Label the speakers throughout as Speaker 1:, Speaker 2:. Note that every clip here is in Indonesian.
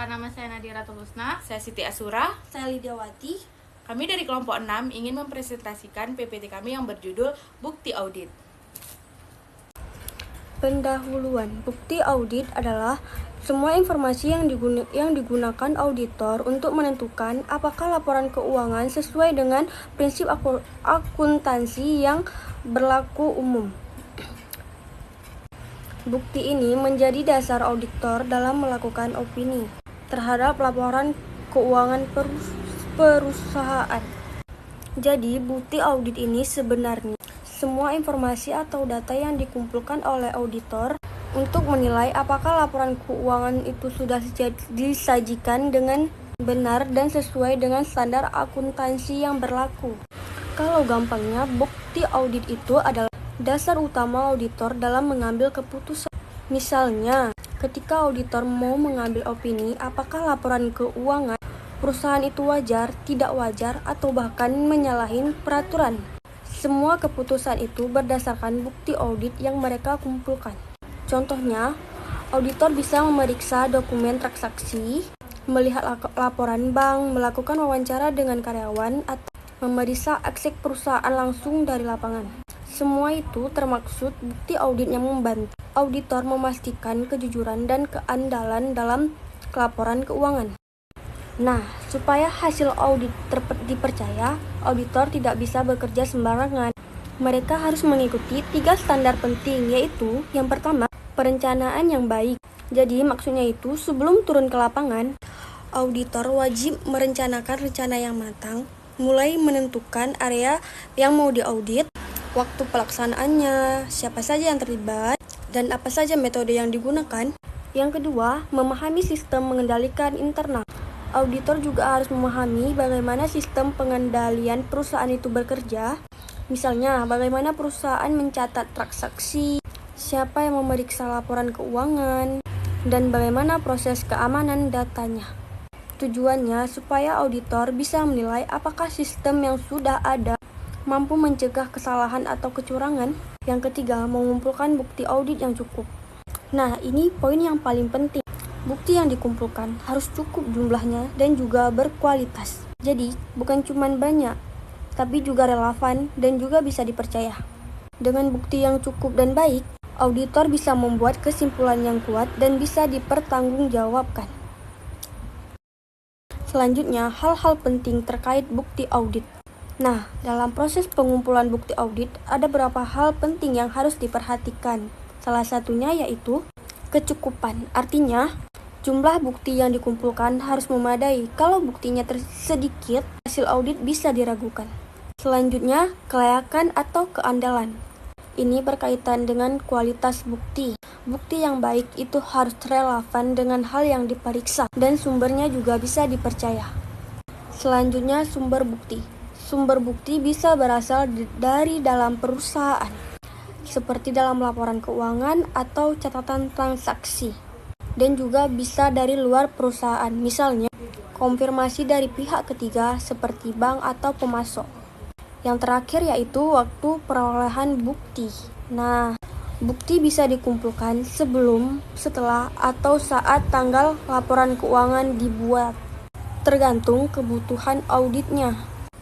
Speaker 1: nama saya Nadira Tulusna.
Speaker 2: Saya Siti Asura.
Speaker 3: Saya Lidiawati.
Speaker 2: Kami dari kelompok 6 ingin mempresentasikan PPT kami yang berjudul Bukti Audit.
Speaker 3: Pendahuluan. Bukti audit adalah semua informasi yang digunakan auditor untuk menentukan apakah laporan keuangan sesuai dengan prinsip akuntansi yang berlaku umum. Bukti ini menjadi dasar auditor dalam melakukan opini terhadap laporan keuangan perusahaan. Jadi, bukti audit ini sebenarnya semua informasi atau data yang dikumpulkan oleh auditor untuk menilai apakah laporan keuangan itu sudah disajikan dengan benar dan sesuai dengan standar akuntansi yang berlaku. Kalau gampangnya, bukti audit itu adalah dasar utama auditor dalam mengambil keputusan. Misalnya, ketika auditor mau mengambil opini apakah laporan keuangan perusahaan itu wajar, tidak wajar, atau bahkan menyalahi peraturan. Semua keputusan itu berdasarkan bukti audit yang mereka kumpulkan. Contohnya, auditor bisa memeriksa dokumen transaksi, melihat laporan bank, melakukan wawancara dengan karyawan, atau memeriksa aset perusahaan langsung dari lapangan. Semua itu termaksud bukti audit yang membantu auditor memastikan kejujuran dan keandalan dalam laporan keuangan. Nah, supaya hasil audit dipercaya, auditor tidak bisa bekerja sembarangan. Mereka harus mengikuti 3 standar penting, yaitu yang pertama, perencanaan yang baik. Jadi, maksudnya itu sebelum turun ke lapangan, auditor wajib merencanakan rencana yang matang, mulai menentukan area yang mau diaudit, waktu pelaksanaannya, siapa saja yang terlibat, dan apa saja metode yang digunakan. Yang kedua, memahami sistem mengendalikan internal. Auditor juga harus memahami bagaimana sistem pengendalian perusahaan itu bekerja. Misalnya, bagaimana perusahaan mencatat transaksi, siapa yang memeriksa laporan keuangan, dan bagaimana proses keamanan datanya. Tujuannya supaya auditor bisa menilai apakah sistem yang sudah ada mampu mencegah kesalahan atau kecurangan. Yang ketiga, mengumpulkan bukti audit yang cukup. Nah, ini poin yang paling penting. Bukti yang dikumpulkan harus cukup jumlahnya dan juga berkualitas. Jadi, bukan cuma banyak, tapi juga relevan dan juga bisa dipercaya. Dengan bukti yang cukup dan baik, auditor bisa membuat kesimpulan yang kuat dan bisa dipertanggungjawabkan. Selanjutnya, hal-hal penting terkait bukti audit. Nah, dalam proses pengumpulan bukti audit, ada beberapa hal penting yang harus diperhatikan. Salah satunya yaitu kecukupan. Artinya, jumlah bukti yang dikumpulkan harus memadai. Kalau buktinya sedikit, hasil audit bisa diragukan. Selanjutnya, kelayakan atau keandalan. Ini berkaitan dengan kualitas bukti. Bukti yang baik itu harus relevan dengan hal yang diperiksa dan sumbernya juga bisa dipercaya. Selanjutnya, sumber bukti. Sumber bukti bisa berasal dari dalam perusahaan, seperti dalam laporan keuangan atau catatan transaksi, dan juga bisa dari luar perusahaan, misalnya konfirmasi dari pihak ketiga seperti bank atau pemasok. Yang terakhir yaitu waktu perolehan bukti. Nah, bukti bisa dikumpulkan sebelum, setelah, atau saat tanggal laporan keuangan dibuat, tergantung kebutuhan auditnya.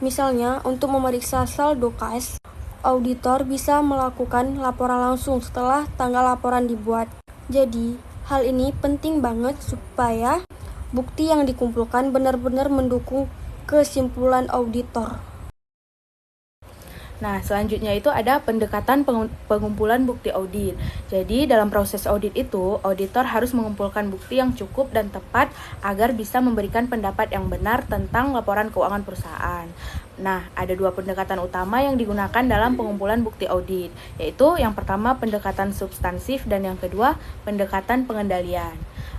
Speaker 3: Misalnya, untuk memeriksa saldo kas, auditor bisa melakukan laporan langsung setelah tanggal laporan dibuat. Jadi, hal ini penting banget supaya bukti yang dikumpulkan benar-benar mendukung kesimpulan auditor.
Speaker 2: Nah, selanjutnya itu ada pendekatan pengumpulan bukti audit. Jadi, dalam proses audit itu, auditor harus mengumpulkan bukti yang cukup dan tepat agar bisa memberikan pendapat yang benar tentang laporan keuangan perusahaan. Nah, ada 2 pendekatan utama yang digunakan dalam pengumpulan bukti audit, yaitu yang pertama pendekatan substansif dan yang kedua pendekatan pengendalian.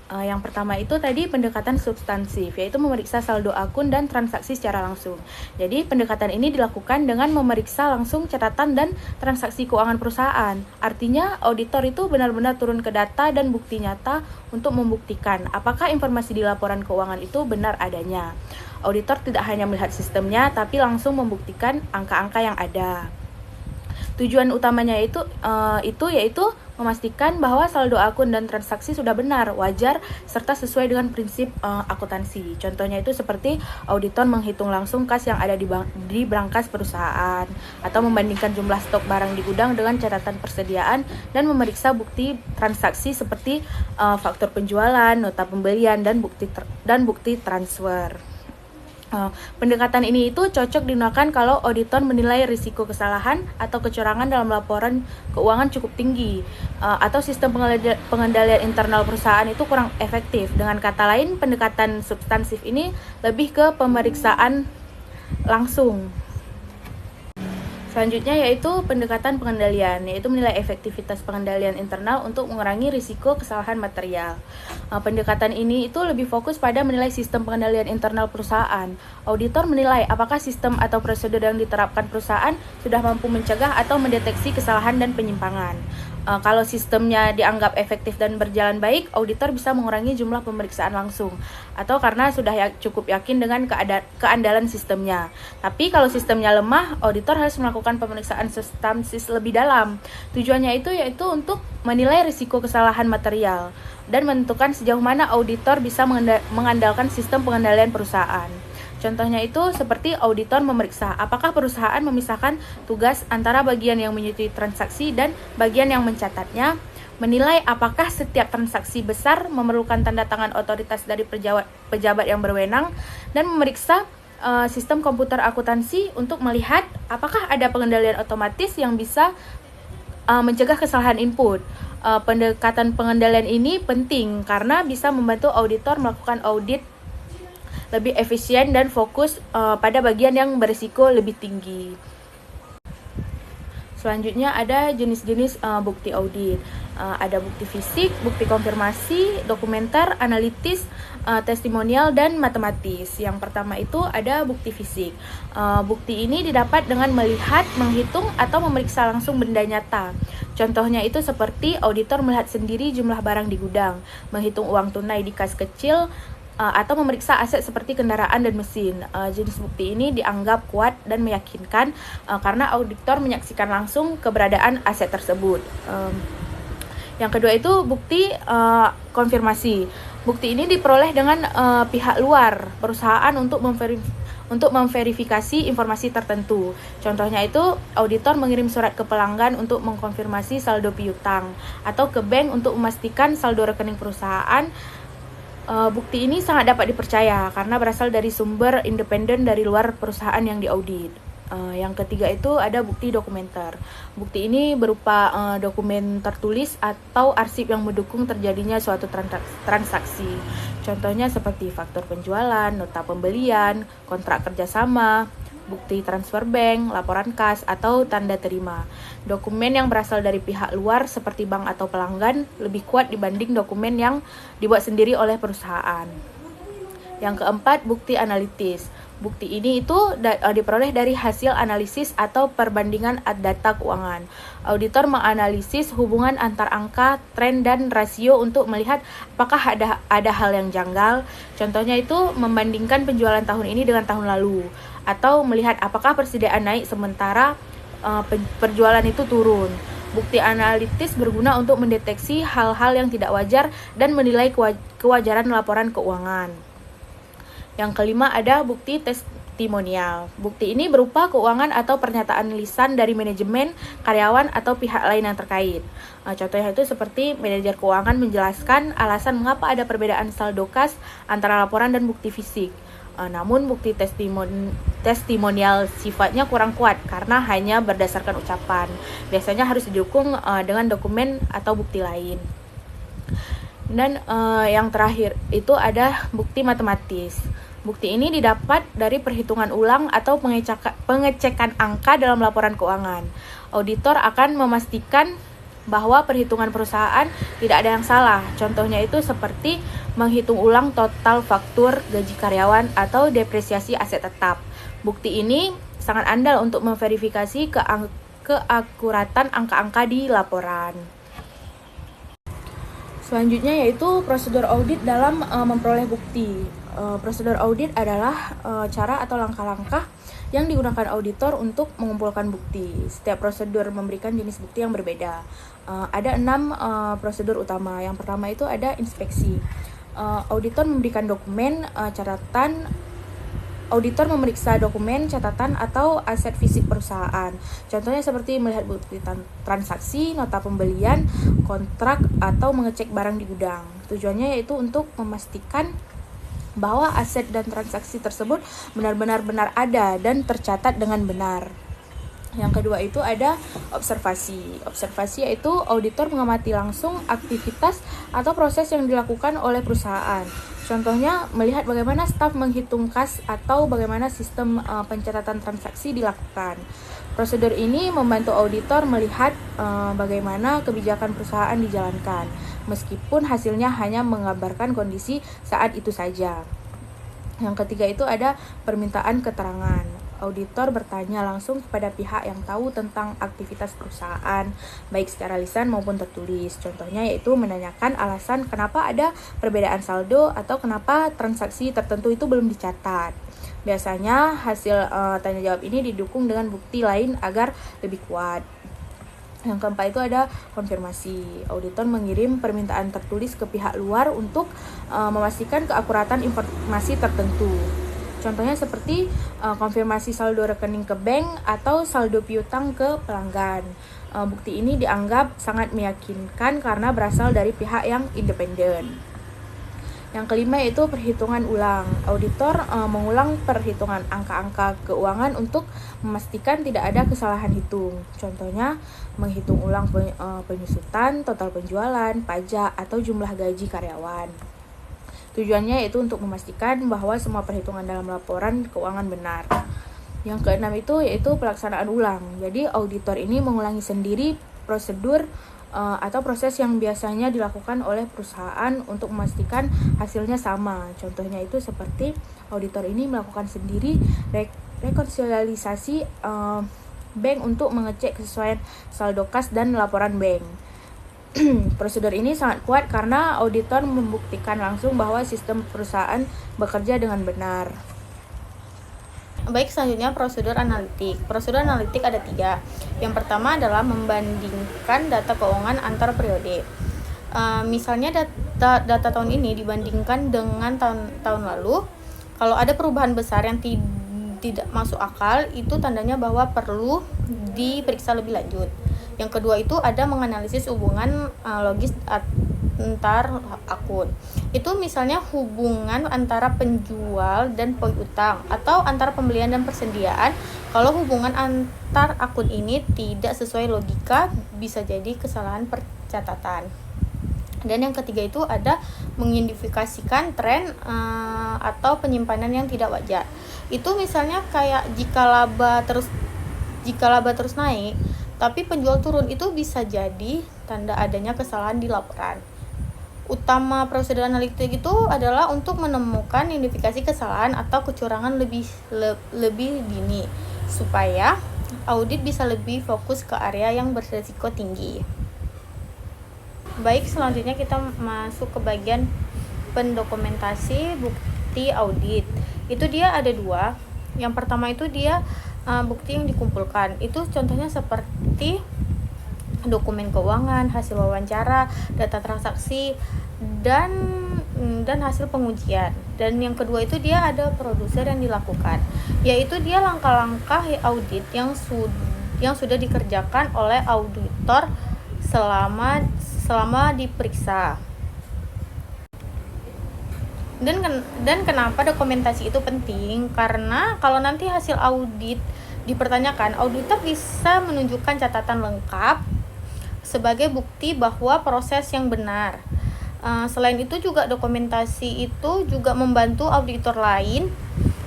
Speaker 2: Yang pertama itu tadi pendekatan substansif, yaitu memeriksa saldo akun dan transaksi secara langsung. Jadi pendekatan ini dilakukan dengan memeriksa langsung catatan dan transaksi keuangan perusahaan. Artinya auditor itu benar-benar turun ke data dan bukti nyata untuk membuktikan apakah informasi di laporan keuangan itu benar adanya. Auditor tidak hanya melihat sistemnya, tapi langsung membuktikan angka-angka yang ada. Tujuan utamanya itu yaitu memastikan bahwa saldo akun dan transaksi sudah benar, wajar, serta sesuai dengan prinsip akuntansi. Contohnya itu seperti auditor menghitung langsung kas yang ada di brankas perusahaan, atau membandingkan jumlah stok barang di gudang dengan catatan persediaan, dan memeriksa bukti transaksi seperti faktur penjualan, nota pembelian, dan bukti transfer. Pendekatan ini itu cocok digunakan kalau auditor menilai risiko kesalahan atau kecurangan dalam laporan keuangan cukup tinggi, atau sistem pengendalian internal perusahaan itu kurang efektif. Dengan kata lain, pendekatan substansif ini lebih ke pemeriksaan langsung. Selanjutnya yaitu pendekatan pengendalian, yaitu menilai efektivitas pengendalian internal untuk mengurangi risiko kesalahan material. Pendekatan ini itu lebih fokus pada menilai sistem pengendalian internal perusahaan. Auditor menilai apakah sistem atau prosedur yang diterapkan perusahaan sudah mampu mencegah atau mendeteksi kesalahan dan penyimpangan. Kalau sistemnya dianggap efektif dan berjalan baik, auditor bisa mengurangi jumlah pemeriksaan langsung, atau karena sudah cukup yakin dengan keandalan sistemnya. Tapi kalau sistemnya lemah, auditor harus melakukan pemeriksaan substansis lebih dalam. Tujuannya itu yaitu untuk menilai risiko kesalahan material dan menentukan sejauh mana auditor bisa mengandalkan sistem pengendalian perusahaan. Contohnya itu seperti auditor memeriksa apakah perusahaan memisahkan tugas antara bagian yang menyetujui transaksi dan bagian yang mencatatnya, menilai apakah setiap transaksi besar memerlukan tanda tangan otoritas dari pejabat yang berwenang, dan memeriksa sistem komputer akuntansi untuk melihat apakah ada pengendalian otomatis yang bisa mencegah kesalahan input. Pendekatan pengendalian ini penting karena bisa membantu auditor melakukan audit lebih efisien dan fokus pada bagian yang berisiko lebih tinggi. Selanjutnya ada jenis-jenis bukti audit. Ada bukti fisik, bukti konfirmasi, dokumenter, analitis, testimonial, dan matematis. Yang pertama itu ada bukti fisik. Bukti ini didapat dengan melihat, menghitung, atau memeriksa langsung benda nyata. Contohnya itu seperti auditor melihat sendiri jumlah barang di gudang, menghitung uang tunai di kas kecil, atau memeriksa aset seperti kendaraan dan mesin. Jenis bukti ini dianggap kuat dan meyakinkan karena auditor menyaksikan langsung keberadaan aset tersebut. Yang kedua itu bukti konfirmasi. Bukti ini diperoleh dengan pihak luar perusahaan untuk memverifikasi informasi tertentu. Contohnya itu auditor mengirim surat ke pelanggan untuk mengkonfirmasi saldo piutang, atau ke bank untuk memastikan saldo rekening perusahaan. Bukti ini sangat dapat dipercaya karena berasal dari sumber independen dari luar perusahaan yang diaudit. Yang ketiga itu ada bukti dokumenter. Bukti ini berupa dokumen tertulis atau arsip yang mendukung terjadinya suatu transaksi. Contohnya seperti faktur penjualan, nota pembelian, kontrak kerjasama, bukti transfer bank, laporan kas, atau tanda terima. Dokumen yang berasal dari pihak luar seperti bank atau pelanggan lebih kuat dibanding dokumen yang dibuat sendiri oleh perusahaan. Yang keempat, bukti analitis. Bukti ini itu diperoleh dari hasil analisis atau perbandingan data keuangan. Auditor menganalisis hubungan antar angka, tren, dan rasio untuk melihat apakah ada hal yang janggal. Contohnya itu membandingkan penjualan tahun ini dengan tahun lalu, atau melihat apakah persediaan naik sementara penjualan itu turun. Bukti analitis berguna untuk mendeteksi hal-hal yang tidak wajar dan menilai kewajaran laporan keuangan. Yang kelima ada bukti testimonial. Bukti ini berupa keuangan atau pernyataan lisan dari manajemen, karyawan, atau pihak lain yang terkait. Contohnya itu seperti manajer keuangan menjelaskan alasan mengapa ada perbedaan saldo kas antara laporan dan bukti fisik. Namun bukti testimonial sifatnya kurang kuat karena hanya berdasarkan ucapan. Biasanya harus didukung dengan dokumen atau bukti lain. Dan yang terakhir itu ada bukti matematis. Bukti ini didapat dari perhitungan ulang atau pengecekan angka dalam laporan keuangan. Auditor akan memastikan bahwa perhitungan perusahaan tidak ada yang salah. Contohnya itu seperti menghitung ulang total faktur, gaji karyawan, atau depresiasi aset tetap. Bukti ini sangat andal untuk memverifikasi keakuratan angka-angka di laporan. Selanjutnya yaitu prosedur audit dalam memperoleh bukti. Prosedur audit adalah cara atau langkah-langkah yang digunakan auditor untuk mengumpulkan bukti. Setiap prosedur memberikan jenis bukti yang berbeda. Ada 6 prosedur utama. Yang pertama itu ada inspeksi. Auditor memberikan dokumen, catatan. Auditor memeriksa dokumen, catatan, atau aset fisik perusahaan. Contohnya seperti melihat bukti transaksi, nota pembelian, kontrak, atau mengecek barang di gudang. Tujuannya yaitu untuk memastikan bahwa aset dan transaksi tersebut benar-benar ada dan tercatat dengan benar. Yang kedua itu ada observasi. Observasi yaitu auditor mengamati langsung aktivitas atau proses yang dilakukan oleh perusahaan. Contohnya melihat bagaimana staf menghitung kas atau bagaimana sistem pencatatan transaksi dilakukan. Prosedur ini membantu auditor melihat bagaimana kebijakan perusahaan dijalankan, meskipun hasilnya hanya mengabarkan kondisi saat itu saja. Yang ketiga itu ada permintaan keterangan. Auditor bertanya langsung kepada pihak yang tahu tentang aktivitas perusahaan, baik secara lisan maupun tertulis. Contohnya yaitu menanyakan alasan kenapa ada perbedaan saldo atau kenapa transaksi tertentu itu belum dicatat. Biasanya hasil tanya jawab ini didukung dengan bukti lain agar lebih kuat. Yang keempat itu ada konfirmasi. Auditor mengirim permintaan tertulis ke pihak luar untuk memastikan keakuratan informasi tertentu. Contohnya seperti konfirmasi saldo rekening ke bank atau saldo piutang ke pelanggan. Bukti ini dianggap sangat meyakinkan karena berasal dari pihak yang independen. Yang kelima yaitu perhitungan ulang. Auditor mengulang perhitungan angka-angka keuangan untuk memastikan tidak ada kesalahan hitung. Contohnya menghitung ulang penyusutan, total penjualan, pajak, atau jumlah gaji karyawan. Tujuannya yaitu untuk memastikan bahwa semua perhitungan dalam laporan keuangan benar. Yang keenam itu yaitu pelaksanaan ulang. Jadi auditor ini mengulangi sendiri prosedur atau proses yang biasanya dilakukan oleh perusahaan untuk memastikan hasilnya sama. Contohnya itu seperti auditor ini melakukan sendiri rekonsiliasi bank untuk mengecek kesesuaian saldo kas dan laporan bank. Prosedur ini sangat kuat karena auditor membuktikan langsung bahwa sistem perusahaan bekerja dengan benar. Baik, selanjutnya prosedur analitik. Prosedur analitik ada 3. Yang pertama adalah membandingkan data keuangan antar periode. Misalnya data tahun ini dibandingkan dengan tahun lalu. Kalau ada perubahan besar yang tidak masuk akal, itu tandanya bahwa perlu diperiksa lebih lanjut. Yang kedua itu ada menganalisis hubungan logis antar akun. Itu misalnya hubungan antara penjual dan piutang atau antara pembelian dan persediaan. Kalau hubungan antar akun ini tidak sesuai logika, bisa jadi kesalahan percatatan. Dan yang ketiga itu ada mengidentifikasikan tren atau penyimpanan yang tidak wajar. Itu misalnya kayak jika laba terus naik tapi penjual turun, itu bisa jadi tanda adanya kesalahan di laporan. Utama prosedur analitik itu adalah untuk menemukan identifikasi kesalahan atau kecurangan lebih dini supaya audit bisa lebih fokus ke area yang berisiko tinggi. Baik, selanjutnya kita masuk ke bagian pendokumentasi bukti audit. Itu dia ada 2. Yang pertama itu dia bukti yang dikumpulkan. Itu contohnya seperti dokumen keuangan, hasil wawancara, data transaksi, dan hasil pengujian. Dan yang kedua itu dia ada produser yang dilakukan, yaitu dia langkah-langkah audit yang sudah dikerjakan oleh auditor selama diperiksa. Dan kenapa dokumentasi itu penting? Karena kalau nanti hasil audit dipertanyakan, auditor bisa menunjukkan catatan lengkap sebagai bukti bahwa proses yang benar. Selain itu juga dokumentasi itu juga membantu auditor lain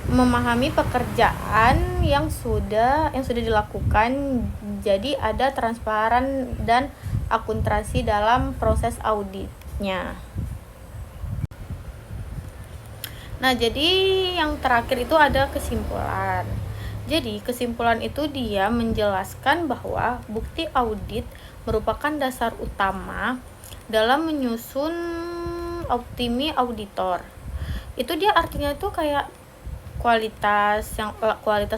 Speaker 2: memahami pekerjaan yang sudah dilakukan. Jadi ada transparan dan akuntansi dalam proses auditnya. Nah, jadi yang terakhir itu ada kesimpulan. Jadi, kesimpulan itu dia menjelaskan bahwa bukti audit merupakan dasar utama dalam menyusun optimi auditor. Itu dia artinya itu kayak kualitas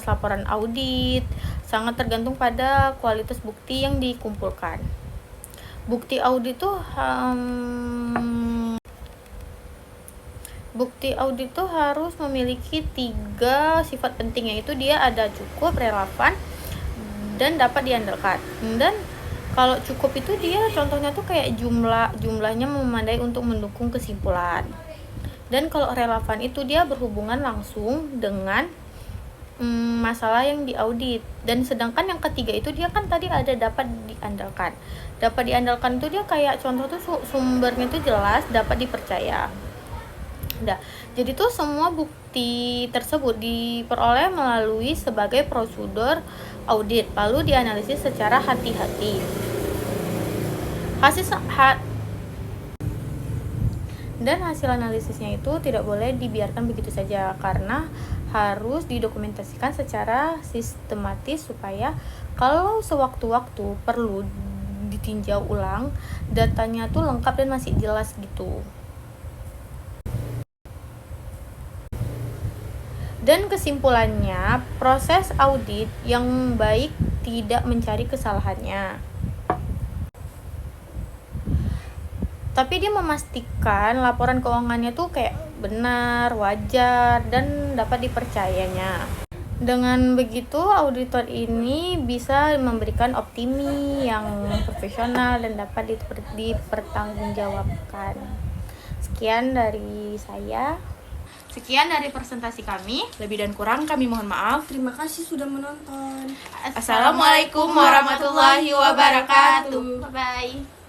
Speaker 2: laporan audit sangat tergantung pada kualitas bukti yang dikumpulkan. Bukti audit tuh harus memiliki 3 sifat penting, yaitu dia ada cukup, relevan, dan dapat diandalkan. Dan kalau cukup itu dia contohnya tuh kayak jumlahnya memadai untuk mendukung kesimpulan. Dan kalau relevan itu dia berhubungan langsung dengan masalah yang diaudit. Dan sedangkan yang ketiga itu dia kan tadi ada dapat diandalkan. Dapat diandalkan itu dia kayak contoh tuh sumbernya itu jelas, dapat dipercaya. Jadi tuh semua bukti tersebut diperoleh melalui sebagai prosedur audit, lalu dianalisis secara hati-hati. Dan hasil analisisnya itu tidak boleh dibiarkan begitu saja, karena harus didokumentasikan secara sistematis supaya kalau sewaktu-waktu perlu ditinjau ulang, datanya tuh lengkap dan masih jelas gitu. Dan kesimpulannya, proses audit yang baik tidak mencari kesalahannya, tapi dia memastikan laporan keuangannya tuh kayak benar, wajar, dan dapat dipercayanya. Dengan begitu, auditor ini bisa memberikan opini yang profesional dan dapat dipertanggungjawabkan. Sekian dari saya. Sekian dari presentasi kami. Lebih dan kurang kami mohon maaf.
Speaker 3: Terima kasih sudah menonton.
Speaker 2: Assalamualaikum warahmatullahi wabarakatuh. Bye-bye.